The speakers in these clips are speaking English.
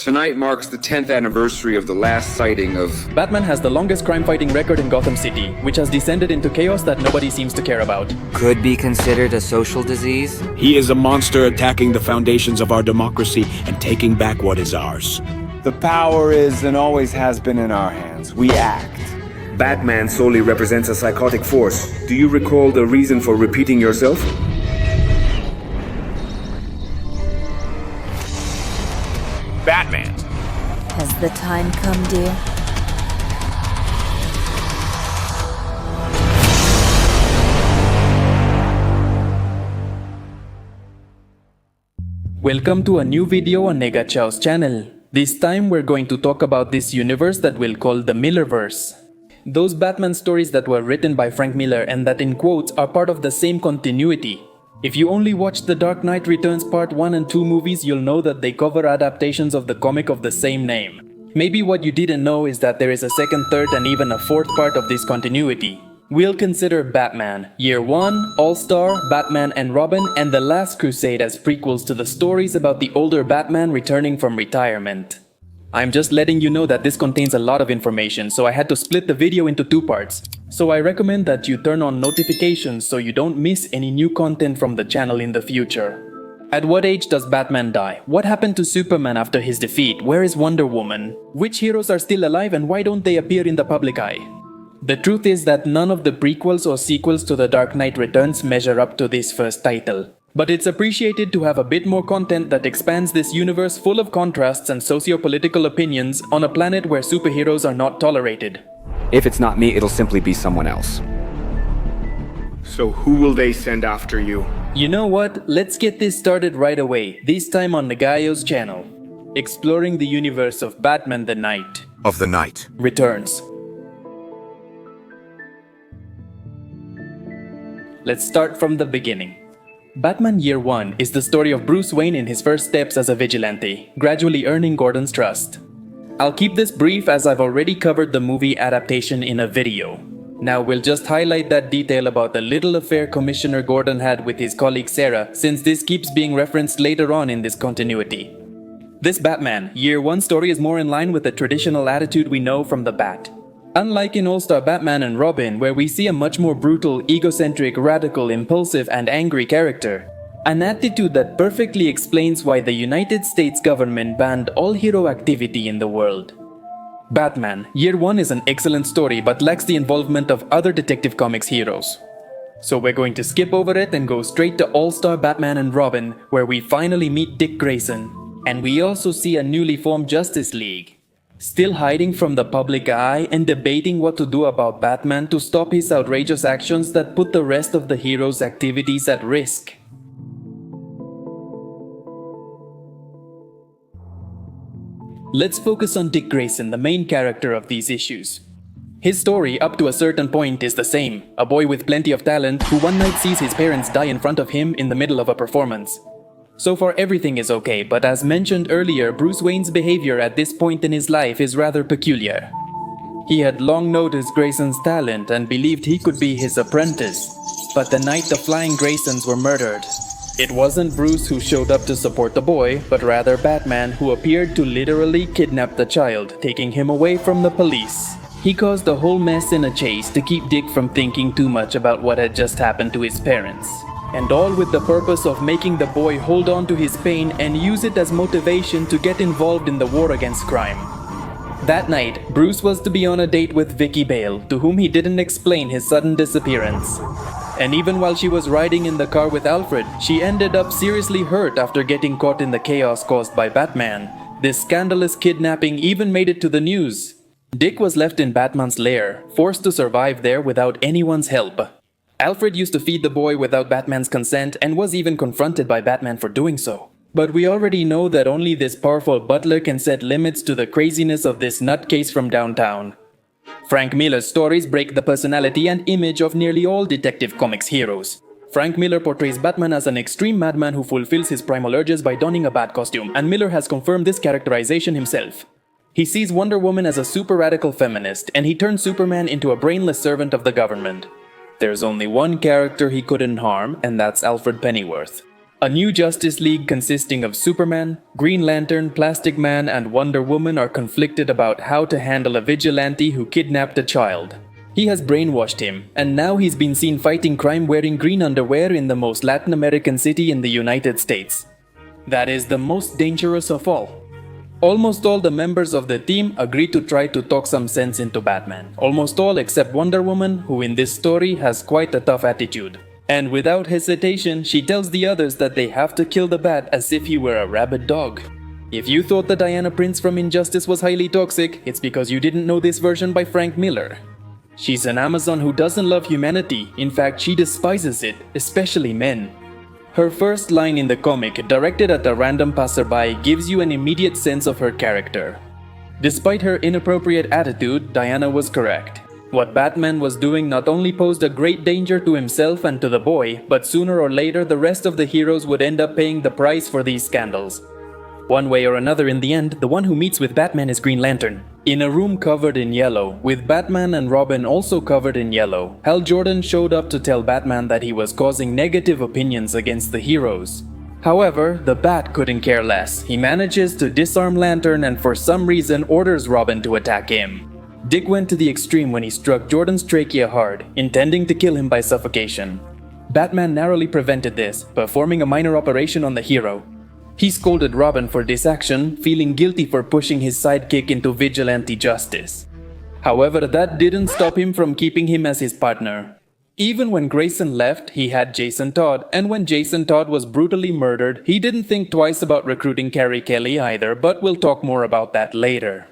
Tonight marks the 10th anniversary of the last sighting of... Batman has the longest crime-fighting record in Gotham City, which has descended into chaos that nobody seems to care about. Could be considered a social disease? He is a monster attacking the foundations of our democracy and taking back what is ours. The power is and always has been in our hands. We act. Batman solely represents a psychotic force. Do you recall the reason for repeating yourself? Batman. Has the time come, dear? Welcome to a new video on Nega Chow's channel. This time we're going to talk about this universe that we'll call the Millerverse. Those Batman stories that were written by Frank Miller and that in quotes are part of the same continuity. If you only watched the Dark Knight Returns Part 1 and 2 movies, you'll know that they cover adaptations of the comic of the same name. Maybe what you didn't know is that there is a second, third, and even a fourth part of this continuity. We'll consider Batman, Year 1, All-Star, Batman and Robin, and The Last Crusade as prequels to the stories about the older Batman returning from retirement. I'm just letting you know that this contains a lot of information, so I had to split the video into two parts. So I recommend that you turn on notifications so you don't miss any new content from the channel in the future. At what age does Batman die? What happened to Superman after his defeat? Where is Wonder Woman? Which heroes are still alive and why don't they appear in the public eye? The truth is that none of the prequels or sequels to The Dark Knight Returns measure up to this first title. But it's appreciated to have a bit more content that expands this universe full of contrasts and socio-political opinions on a planet where superheroes are not tolerated. If it's not me, it'll simply be someone else. So who will they send after you? You know what? Let's get this started right away, this time on Nagayo's channel. Exploring the universe of Batman the Knight Of the Night. Returns. Let's start from the beginning. Batman Year 1 is the story of Bruce Wayne in his first steps as a vigilante, gradually earning Gordon's trust. I'll keep this brief as I've already covered the movie adaptation in a video. Now we'll just highlight that detail about the little affair Commissioner Gordon had with his colleague Sarah, since this keeps being referenced later on in this continuity. This Batman Year 1 story is more in line with the traditional attitude we know from the Bat. Unlike in All-Star Batman and Robin, where we see a much more brutal, egocentric, radical, impulsive, and angry character. An attitude that perfectly explains why the United States government banned all hero activity in the world. Batman Year 1 is an excellent story but lacks the involvement of other Detective Comics heroes. So we're going to skip over it and go straight to All-Star Batman and Robin, where we finally meet Dick Grayson. And we also see a newly formed Justice League. Still hiding from the public eye and debating what to do about Batman to stop his outrageous actions that put the rest of the heroes' activities at risk. Let's focus on Dick Grayson, the main character of these issues. His story, up to a certain point, is the same. A boy with plenty of talent who one night sees his parents die in front of him in the middle of a performance. So far everything is okay, but as mentioned earlier, Bruce Wayne's behavior at this point in his life is rather peculiar. He had long noticed Grayson's talent and believed he could be his apprentice. But the night the Flying Graysons were murdered, it wasn't Bruce who showed up to support the boy, but rather Batman, who appeared to literally kidnap the child, taking him away from the police. He caused a whole mess in a chase to keep Dick from thinking too much about what had just happened to his parents. And all with the purpose of making the boy hold on to his pain and use it as motivation to get involved in the war against crime. That night, Bruce was to be on a date with Vicky Bale, to whom he didn't explain his sudden disappearance. And even while she was riding in the car with Alfred, she ended up seriously hurt after getting caught in the chaos caused by Batman. This scandalous kidnapping even made it to the news. Dick was left in Batman's lair, forced to survive there without anyone's help. Alfred used to feed the boy without Batman's consent and was even confronted by Batman for doing so. But we already know that only this powerful butler can set limits to the craziness of this nutcase from downtown. Frank Miller's stories break the personality and image of nearly all Detective Comics heroes. Frank Miller portrays Batman as an extreme madman who fulfills his primal urges by donning a bat costume, and Miller has confirmed this characterization himself. He sees Wonder Woman as a super radical feminist, and he turns Superman into a brainless servant of the government. There's only one character he couldn't harm, and that's Alfred Pennyworth. A new Justice League consisting of Superman, Green Lantern, Plastic Man, and Wonder Woman are conflicted about how to handle a vigilante who kidnapped a child. He has brainwashed him, and now he's been seen fighting crime wearing green underwear in the most Latin American city in the United States. That is the most dangerous of all. Almost all the members of the team agree to try to talk some sense into Batman. Almost all except Wonder Woman, who in this story has quite a tough attitude. And without hesitation, she tells the others that they have to kill the Bat as if he were a rabid dog. If you thought the Diana Prince from Injustice was highly toxic, it's because you didn't know this version by Frank Miller. She's an Amazon who doesn't love humanity. In fact, she despises it, especially men. Her first line in the comic, directed at a random passerby, gives you an immediate sense of her character. Despite her inappropriate attitude, Diana was correct. What Batman was doing not only posed a great danger to himself and to the boy, but sooner or later the rest of the heroes would end up paying the price for these scandals. One way or another, in the end, the one who meets with Batman is Green Lantern. In a room covered in yellow, with Batman and Robin also covered in yellow, Hal Jordan showed up to tell Batman that he was causing negative opinions against the heroes. However, the Bat couldn't care less. He manages to disarm Lantern and for some reason orders Robin to attack him. Dick went to the extreme when he struck Jordan's trachea hard, intending to kill him by suffocation. Batman narrowly prevented this, performing a minor operation on the hero. He scolded Robin for this action, feeling guilty for pushing his sidekick into vigilante justice. However, that didn't stop him from keeping him as his partner. Even when Grayson left, he had Jason Todd, and when Jason Todd was brutally murdered, he didn't think twice about recruiting Carrie Kelly either, but we'll talk more about that later.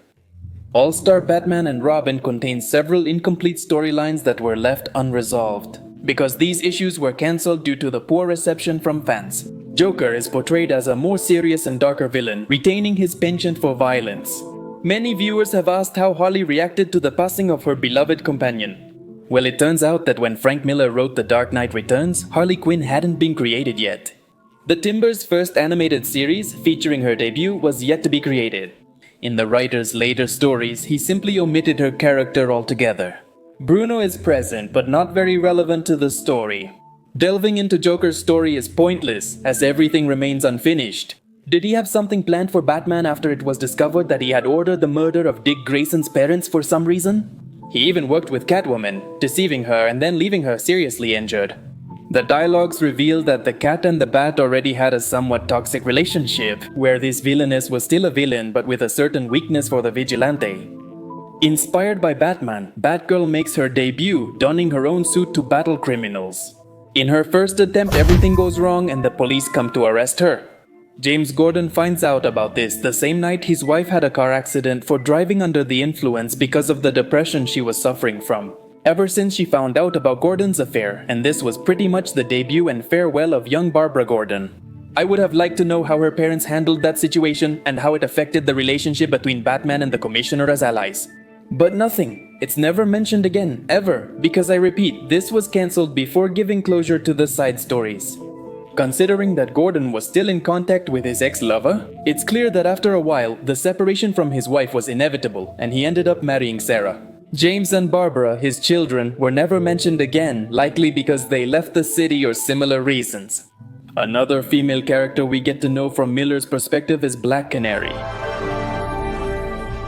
All-Star Batman and Robin contains several incomplete storylines that were left unresolved, because these issues were cancelled due to the poor reception from fans. Joker is portrayed as a more serious and darker villain, retaining his penchant for violence. Many viewers have asked how Harley reacted to the passing of her beloved companion. Well, it turns out that when Frank Miller wrote The Dark Knight Returns, Harley Quinn hadn't been created yet. The Timber's first animated series, featuring her debut, was yet to be created. In the writer's later stories, he simply omitted her character altogether. Bruno is present, but not very relevant to the story. Delving into Joker's story is pointless, as everything remains unfinished. Did he have something planned for Batman after it was discovered that he had ordered the murder of Dick Grayson's parents for some reason? He even worked with Catwoman, deceiving her and then leaving her seriously injured. The dialogues reveal that the Cat and the Bat already had a somewhat toxic relationship, where this villainess was still a villain but with a certain weakness for the vigilante. Inspired by Batman, Batgirl makes her debut, donning her own suit to battle criminals. In her first attempt, everything goes wrong and the police come to arrest her. James Gordon finds out about this the same night his wife had a car accident for driving under the influence because of the depression she was suffering from. Ever since she found out about Gordon's affair, and this was pretty much the debut and farewell of young Barbara Gordon. I would have liked to know how her parents handled that situation and how it affected the relationship between Batman and the Commissioner as allies. But nothing. It's never mentioned again, ever, because I repeat, this was cancelled before giving closure to the side stories. Considering that Gordon was still in contact with his ex-lover, it's clear that after a while, the separation from his wife was inevitable and he ended up marrying Sarah. James and Barbara, his children, were never mentioned again, likely because they left the city or similar reasons. Another female character we get to know from Miller's perspective is Black Canary.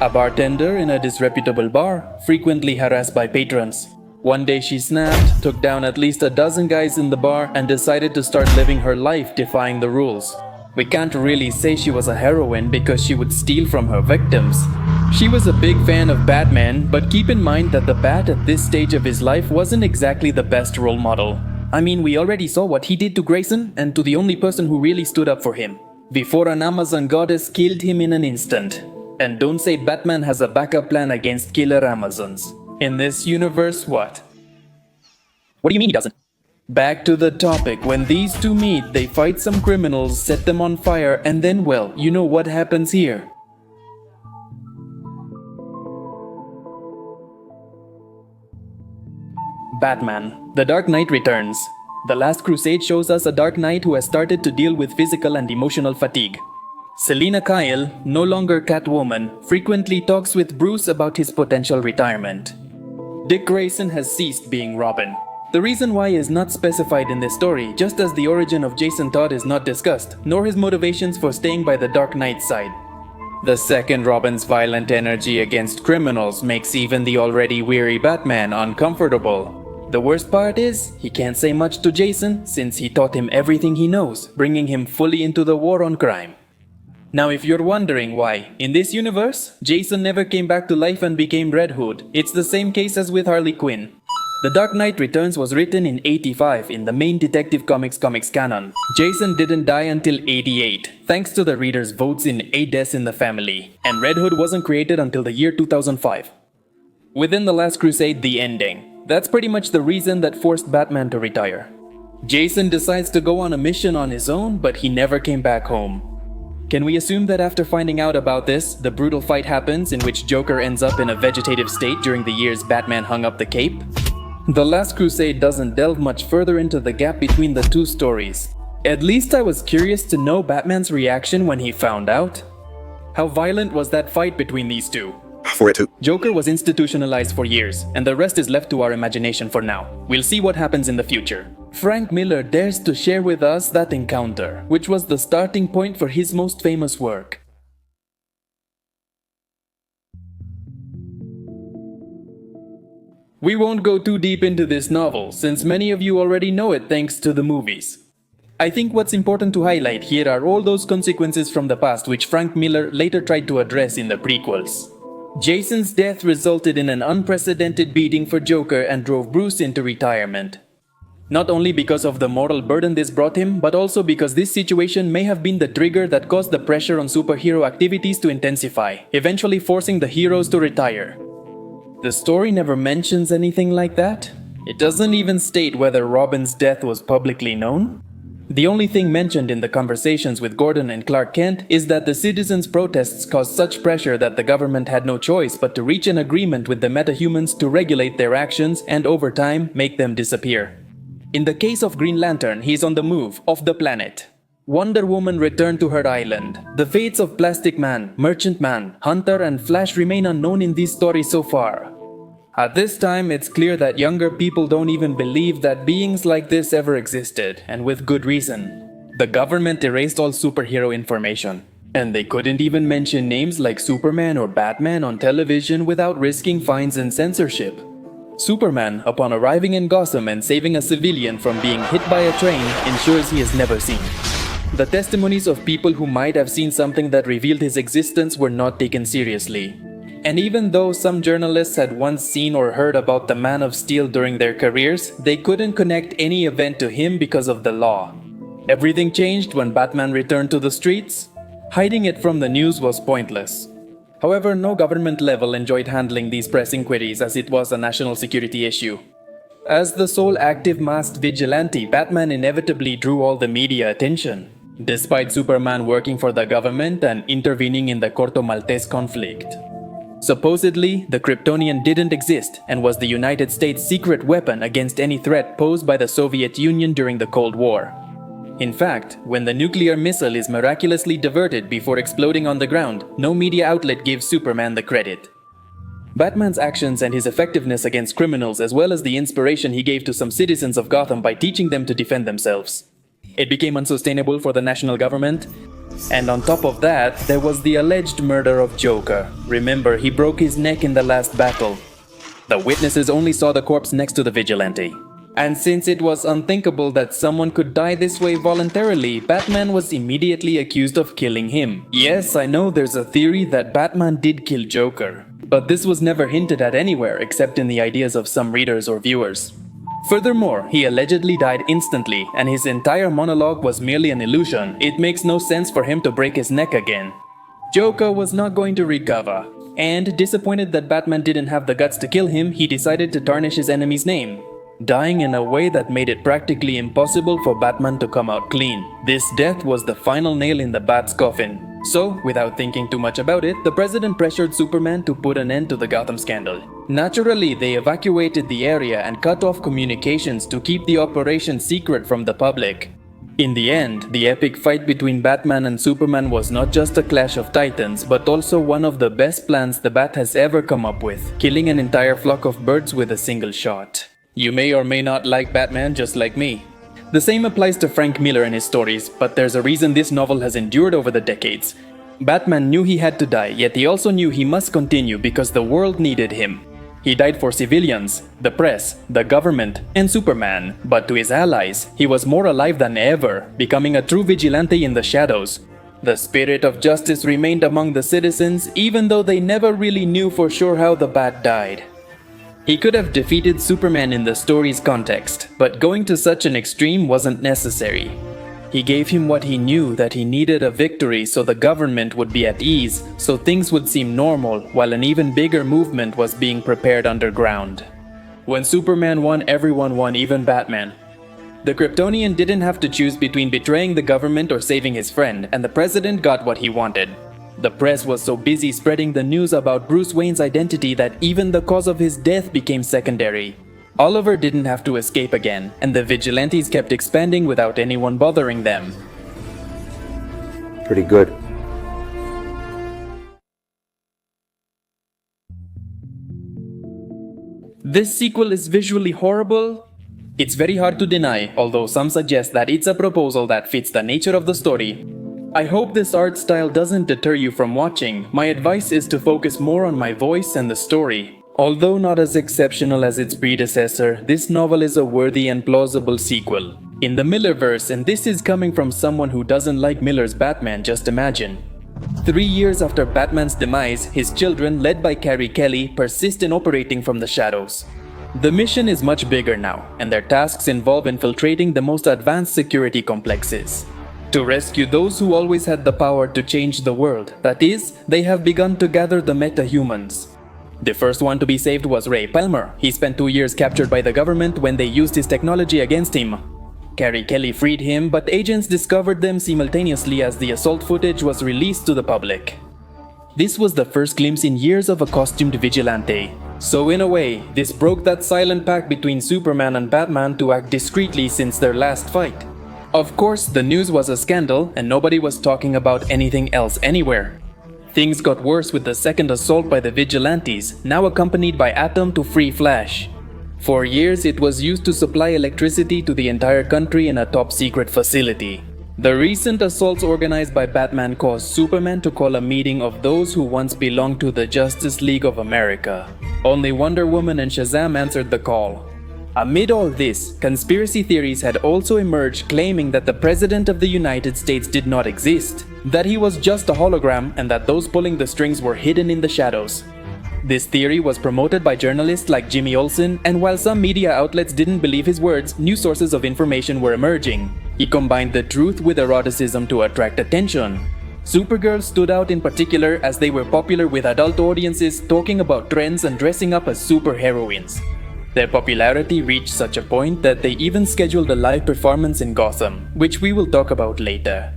A bartender in a disreputable bar, frequently harassed by patrons. One day she snapped, took down at least a dozen guys in the bar, and decided to start living her life defying the rules. We can't really say she was a heroine because she would steal from her victims. She was a big fan of Batman, but keep in mind that the Bat at this stage of his life wasn't exactly the best role model. I mean, we already saw what he did to Grayson and to the only person who really stood up for him, before an Amazon goddess killed him in an instant. And don't say Batman has a backup plan against killer Amazons. In this universe, what? What do you mean he doesn't? Back to the topic. When these two meet, they fight some criminals, set them on fire, and then, well, you know what happens here. Batman. The Dark Knight Returns. The Last Crusade shows us a Dark Knight who has started to deal with physical and emotional fatigue. Selina Kyle, no longer Catwoman, frequently talks with Bruce about his potential retirement. Dick Grayson has ceased being Robin. The reason why is not specified in this story, just as the origin of Jason Todd is not discussed, nor his motivations for staying by the Dark Knight's side. The second Robin's violent energy against criminals makes even the already weary Batman uncomfortable. The worst part is, he can't say much to Jason since he taught him everything he knows, bringing him fully into the war on crime. Now if you're wondering why, in this universe, Jason never came back to life and became Red Hood, it's the same case as with Harley Quinn. The Dark Knight Returns was written in 85 in the main Detective Comics canon. Jason didn't die until 88, thanks to the readers' votes in 8 Deaths in the Family, and Red Hood wasn't created until the year 2005. Within The Last Crusade, the ending. That's pretty much the reason that forced Batman to retire. Jason decides to go on a mission on his own, but he never came back home. Can we assume that after finding out about this, the brutal fight happens in which Joker ends up in a vegetative state during the years Batman hung up the cape? The Last Crusade doesn't delve much further into the gap between the two stories. At least I was curious to know Batman's reaction when he found out. How violent was that fight between these two? Joker was institutionalized for years, and the rest is left to our imagination for now. We'll see what happens in the future. Frank Miller dares to share with us that encounter, which was the starting point for his most famous work. We won't go too deep into this novel, since many of you already know it thanks to the movies. I think what's important to highlight here are all those consequences from the past which Frank Miller later tried to address in the prequels. Jason's death resulted in an unprecedented beating for Joker and drove Bruce into retirement. Not only because of the moral burden this brought him, but also because this situation may have been the trigger that caused the pressure on superhero activities to intensify, eventually forcing the heroes to retire. The story never mentions anything like that. It doesn't even state whether Robin's death was publicly known. The only thing mentioned in the conversations with Gordon and Clark Kent is that the citizens' protests caused such pressure that the government had no choice but to reach an agreement with the metahumans to regulate their actions and over time make them disappear. In the case of Green Lantern, he's on the move, off the planet. Wonder Woman returned to her island. The fates of Plastic Man, Merchant Man, Hunter and Flash remain unknown in these stories so far. At this time, it's clear that younger people don't even believe that beings like this ever existed, and with good reason. The government erased all superhero information, and they couldn't even mention names like Superman or Batman on television without risking fines and censorship. Superman, upon arriving in Gotham and saving a civilian from being hit by a train, ensures he is never seen. The testimonies of people who might have seen something that revealed his existence were not taken seriously. And even though some journalists had once seen or heard about the Man of Steel during their careers, they couldn't connect any event to him because of the law. Everything changed when Batman returned to the streets. Hiding it from the news was pointless. However, no government level enjoyed handling these press inquiries as it was a national security issue. As the sole active masked vigilante, Batman inevitably drew all the media attention, despite Superman working for the government and intervening in the Corto Maltese conflict. Supposedly, the Kryptonian didn't exist and was the United States' secret weapon against any threat posed by the Soviet Union during the Cold War. In fact, when the nuclear missile is miraculously diverted before exploding on the ground, no media outlet gives Superman the credit. Batman's actions and his effectiveness against criminals, as well as the inspiration he gave to some citizens of Gotham by teaching them to defend themselves. It became unsustainable for the national government. And on top of that, there was the alleged murder of Joker. Remember, he broke his neck in the last battle. The witnesses only saw the corpse next to the vigilante. And since it was unthinkable that someone could die this way voluntarily, Batman was immediately accused of killing him. Yes, I know there's a theory that Batman did kill Joker, but this was never hinted at anywhere except in the ideas of some readers or viewers. Furthermore, he allegedly died instantly, and his entire monologue was merely an illusion. It makes no sense for him to break his neck again. Joker was not going to recover, and disappointed that Batman didn't have the guts to kill him, he decided to tarnish his enemy's name, dying in a way that made it practically impossible for Batman to come out clean. This death was the final nail in the Bat's coffin. So, without thinking too much about it, the president pressured Superman to put an end to the Gotham scandal. Naturally, they evacuated the area and cut off communications to keep the operation secret from the public. In the end, the epic fight between Batman and Superman was not just a clash of titans, but also one of the best plans the Bat has ever come up with, killing an entire flock of birds with a single shot. You may or may not like Batman just like me. The same applies to Frank Miller and his stories, but there's a reason this novel has endured over the decades. Batman knew he had to die, yet he also knew he must continue because the world needed him. He died for civilians, the press, the government, and Superman, but to his allies, he was more alive than ever, becoming a true vigilante in the shadows. The spirit of justice remained among the citizens, even though they never really knew for sure how the Bat died. He could have defeated Superman in the story's context, but going to such an extreme wasn't necessary. He gave him what he knew, that he needed a victory so the government would be at ease, so things would seem normal, while an even bigger movement was being prepared underground. When Superman won, everyone won, even Batman. The Kryptonian didn't have to choose between betraying the government or saving his friend, and the president got what he wanted. The press was so busy spreading the news about Bruce Wayne's identity that even the cause of his death became secondary. Oliver didn't have to escape again, and the vigilantes kept expanding without anyone bothering them. Pretty good. This sequel is visually horrible. It's very hard to deny, although some suggest that it's a proposal that fits the nature of the story. I hope this art style doesn't deter you from watching. My advice is to focus more on my voice and the story. Although not as exceptional as its predecessor, this novel is a worthy and plausible sequel. In the Millerverse, and this is coming from someone who doesn't like Miller's Batman, just imagine. 3 years after Batman's demise, his children, led by Carrie Kelly, persist in operating from the shadows. The mission is much bigger now, and their tasks involve infiltrating the most advanced security complexes. To rescue those who always had the power to change the world, that is, they have begun to gather the meta-humans. The first one to be saved was Ray Palmer. He spent 2 years captured by the government when they used his technology against him. Carrie Kelly freed him, but agents discovered them simultaneously as the assault footage was released to the public. This was the first glimpse in years of a costumed vigilante. So in a way, this broke that silent pact between Superman and Batman to act discreetly since their last fight. Of course, the news was a scandal and nobody was talking about anything else anywhere. Things got worse with the second assault by the vigilantes, now accompanied by Atom to free Flash. For years, it was used to supply electricity to the entire country in a top-secret facility. The recent assaults organized by Batman caused Superman to call a meeting of those who once belonged to the Justice League of America. Only Wonder Woman and Shazam answered the call. Amid all this, conspiracy theories had also emerged claiming that the President of the United States did not exist, that he was just a hologram, and that those pulling the strings were hidden in the shadows. This theory was promoted by journalists like Jimmy Olsen, and while some media outlets didn't believe his words, new sources of information were emerging. He combined the truth with eroticism to attract attention. Supergirl stood out in particular as they were popular with adult audiences talking about trends and dressing up as superheroines. Their popularity reached such a point that they even scheduled a live performance in Gotham, which we will talk about later.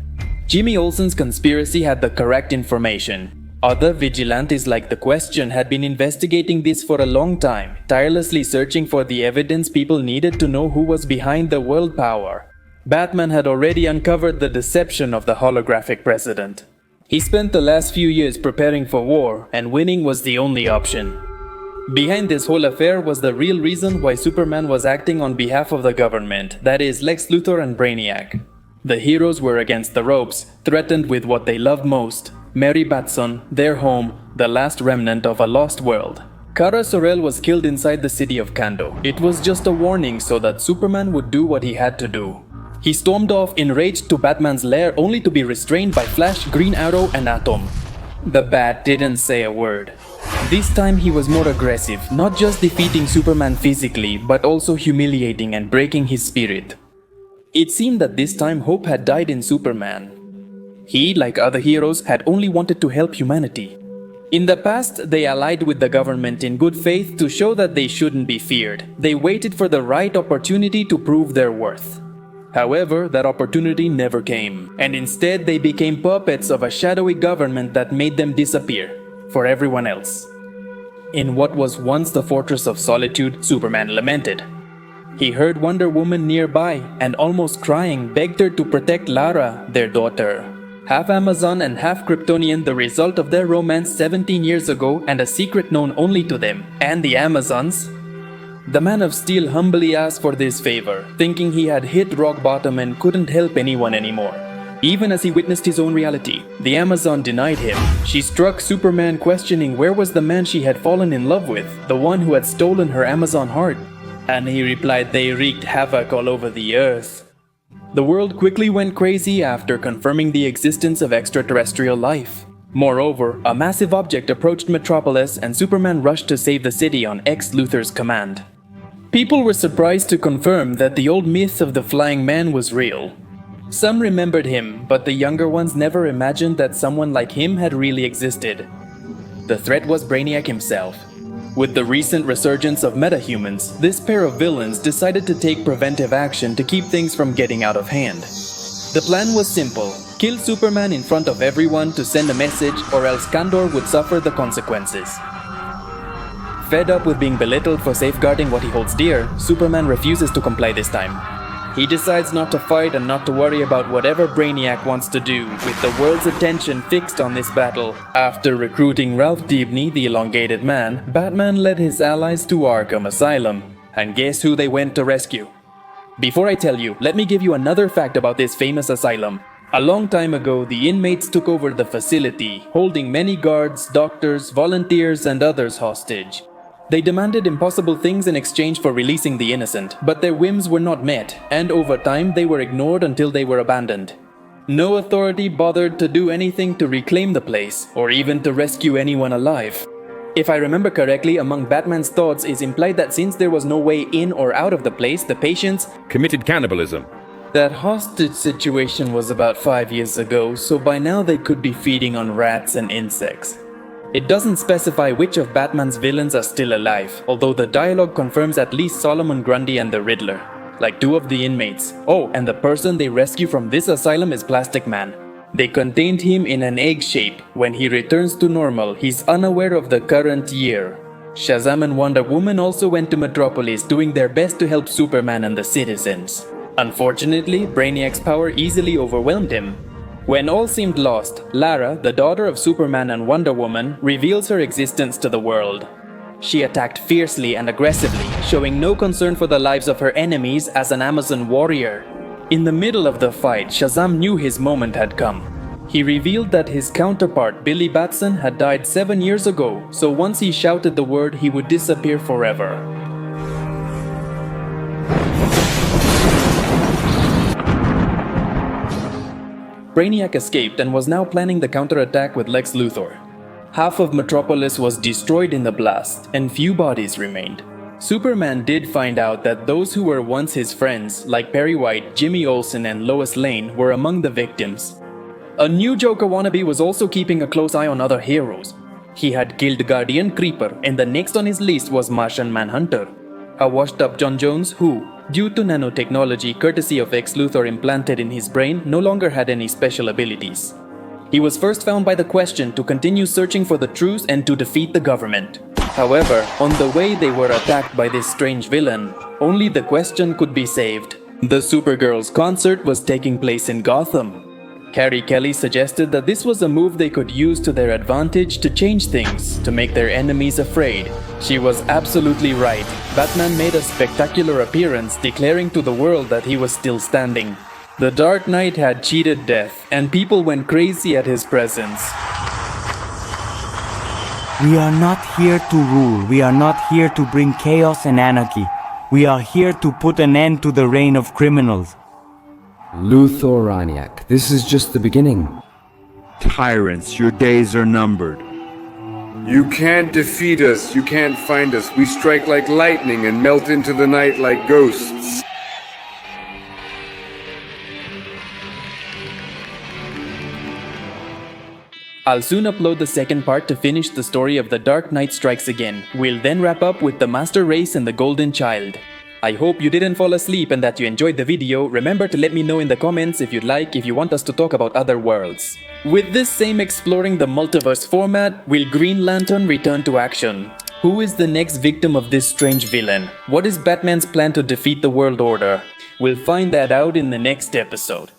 Jimmy Olsen's conspiracy had the correct information. Other vigilantes like The Question had been investigating this for a long time, tirelessly searching for the evidence people needed to know who was behind the world power. Batman had already uncovered the deception of the holographic president. He spent the last few years preparing for war, and winning was the only option. Behind this whole affair was the real reason why Superman was acting on behalf of the government, that is, Lex Luthor and Brainiac. The heroes were against the ropes, threatened with what they loved most, Mary Batson, their home, the last remnant of a lost world. Kara Zor-El was killed inside the city of Kando. It was just a warning so that Superman would do what he had to do. He stormed off enraged to Batman's lair only to be restrained by Flash, Green Arrow, and Atom. The Bat didn't say a word. This time he was more aggressive, not just defeating Superman physically, but also humiliating and breaking his spirit. It seemed that this time hope had died in Superman. He, like other heroes, had only wanted to help humanity. In the past, they allied with the government in good faith to show that they shouldn't be feared. They waited for the right opportunity to prove their worth. However, that opportunity never came, and instead they became puppets of a shadowy government that made them disappear for everyone else. In what was once the fortress of solitude, Superman lamented. He heard Wonder Woman nearby and, almost crying, begged her to protect Lara, their daughter. Half Amazon and half Kryptonian, the result of their romance 17 years ago and a secret known only to them and the Amazons. The Man of Steel humbly asked for this favor, thinking he had hit rock bottom and couldn't help anyone anymore. Even as he witnessed his own reality, the Amazon denied him. She struck Superman, questioning where was the man she had fallen in love with, the one who had stolen her Amazon heart. And he replied they wreaked havoc all over the earth. The world quickly went crazy after confirming the existence of extraterrestrial life. Moreover, a massive object approached Metropolis and Superman rushed to save the city on Lex Luthor's command. People were surprised to confirm that the old myth of the Flying Man was real. Some remembered him, but the younger ones never imagined that someone like him had really existed. The threat was Brainiac himself. With the recent resurgence of metahumans, this pair of villains decided to take preventive action to keep things from getting out of hand. The plan was simple: kill Superman in front of everyone to send a message, or else Kandor would suffer the consequences. Fed up with being belittled for safeguarding what he holds dear, Superman refuses to comply this time. He decides not to fight and not to worry about whatever Brainiac wants to do, with the world's attention fixed on this battle. After recruiting Ralph Dibny, the Elongated Man, Batman led his allies to Arkham Asylum. And guess who they went to rescue? Before I tell you, let me give you another fact about this famous asylum. A long time ago, the inmates took over the facility, holding many guards, doctors, volunteers, and others hostage. They demanded impossible things in exchange for releasing the innocent, but their whims were not met, and over time they were ignored until they were abandoned. No authority bothered to do anything to reclaim the place, or even to rescue anyone alive. If I remember correctly, among Batman's thoughts is implied that since there was no way in or out of the place, the patients committed cannibalism. That hostage situation was about 5 years ago, so by now they could be feeding on rats and insects. It doesn't specify which of Batman's villains are still alive, although the dialogue confirms at least Solomon Grundy and the Riddler, like 2 of the inmates. Oh, and the person they rescue from this asylum is Plastic Man. They contained him in an egg shape. When he returns to normal, he's unaware of the current year. Shazam and Wonder Woman also went to Metropolis, doing their best to help Superman and the citizens. Unfortunately, Brainiac's power easily overwhelmed him. When all seemed lost, Lara, the daughter of Superman and Wonder Woman, reveals her existence to the world. She attacked fiercely and aggressively, showing no concern for the lives of her enemies as an Amazon warrior. In the middle of the fight, Shazam knew his moment had come. He revealed that his counterpart, Billy Batson, had died 7 years ago, so once he shouted the word, he would disappear forever. Brainiac escaped and was now planning the counterattack with Lex Luthor. Half of Metropolis was destroyed in the blast, and few bodies remained. Superman did find out that those who were once his friends, like Perry White, Jimmy Olsen, and Lois Lane, were among the victims. A new Joker wannabe was also keeping a close eye on other heroes. He had killed Guardian Creeper, and the next on his list was Martian Manhunter, a washed-up John Jones who, due to nanotechnology courtesy of Lex Luthor implanted in his brain, no longer had any special abilities. He was first found by the Question to continue searching for the truth and to defeat the government. However, on the way they were attacked by this strange villain. Only the Question could be saved. The Supergirl's concert was taking place in Gotham. Carrie Kelly suggested that this was a move they could use to their advantage to change things, to make their enemies afraid. She was absolutely right. Batman made a spectacular appearance, declaring to the world that he was still standing. The Dark Knight had cheated death, and people went crazy at his presence. We are not here to rule. We are not here to bring chaos and anarchy. We are here to put an end to the reign of criminals. Luthor Raniak, this is just the beginning. Tyrants, your days are numbered. You can't defeat us, you can't find us. We strike like lightning and melt into the night like ghosts. I'll soon upload the second part to finish the story of The Dark Knight Strikes Again. We'll then wrap up with the Master Race and the Golden Child. I hope you didn't fall asleep and that you enjoyed the video. Remember to let me know in the comments if you want us to talk about other worlds. With this same exploring the multiverse format, will Green Lantern return to action? Who is the next victim of this strange villain? What is Batman's plan to defeat the world order? We'll find that out in the next episode.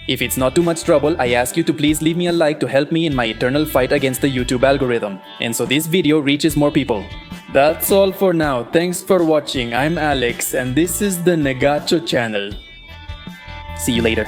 If it's not too much trouble, I ask you to please leave me a like to help me in my eternal fight against the YouTube algorithm, and so this video reaches more people. That's all for now. Thanks for watching. I'm Alex and this is the Negacho channel. See you later.